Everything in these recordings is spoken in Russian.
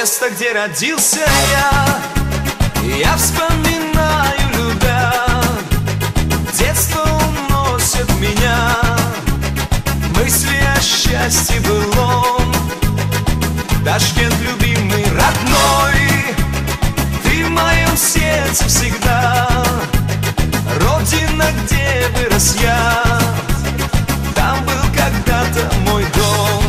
место, где родился я вспоминаю, любя. Детство уносит меня мысли о счастье былом. Ташкент, любимый, родной, ты в моем сердце всегда. Родина, где вырос я, там был когда-то мой дом.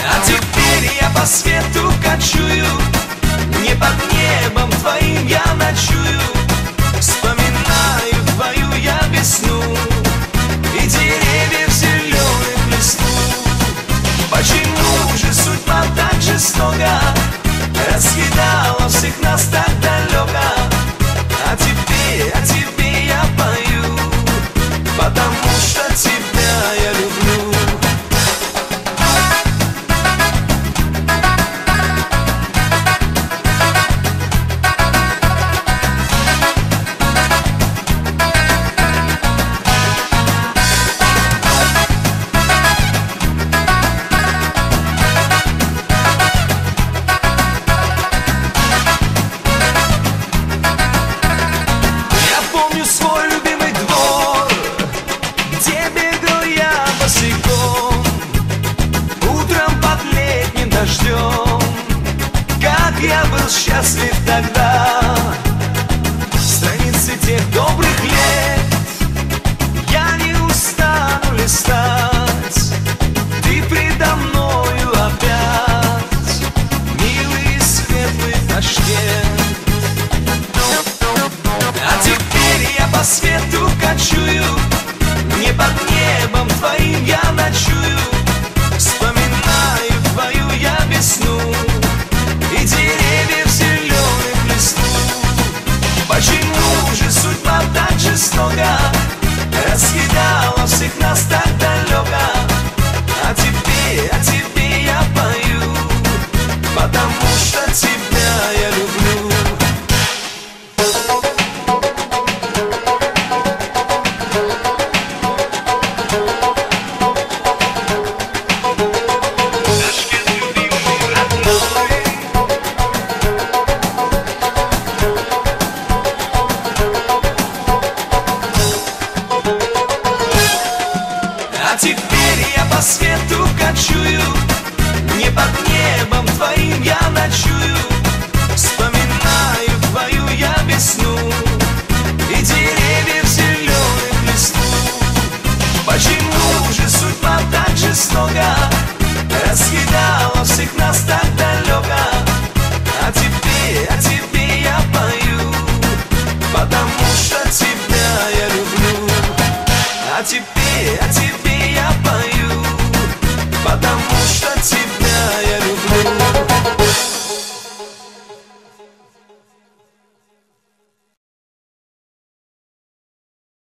А теперь я по свету кочую, не под небом твоим я ночую. Вспоминаю твою я весну и деревьев зеленых листву. Почему же судьба так жестока раскидала всех нас так далеко? А тебе я пою, потому что тебя я люблю. Как я был счастлив тогда, страницы тех добрых лет я не устану листать. Ты предо мною опять, милый и светлый Ташкент. А теперь я по свету кочую, не под небом твоим я ночую. Вспоминаю твою я весну и деревьев зеленых листву. Почему же судьба так жестока раскидала всех нас так далеко? А тебе я пою, потому что тебя я люблю. А теперь я по свету кочую, не под небом твоим я ночую.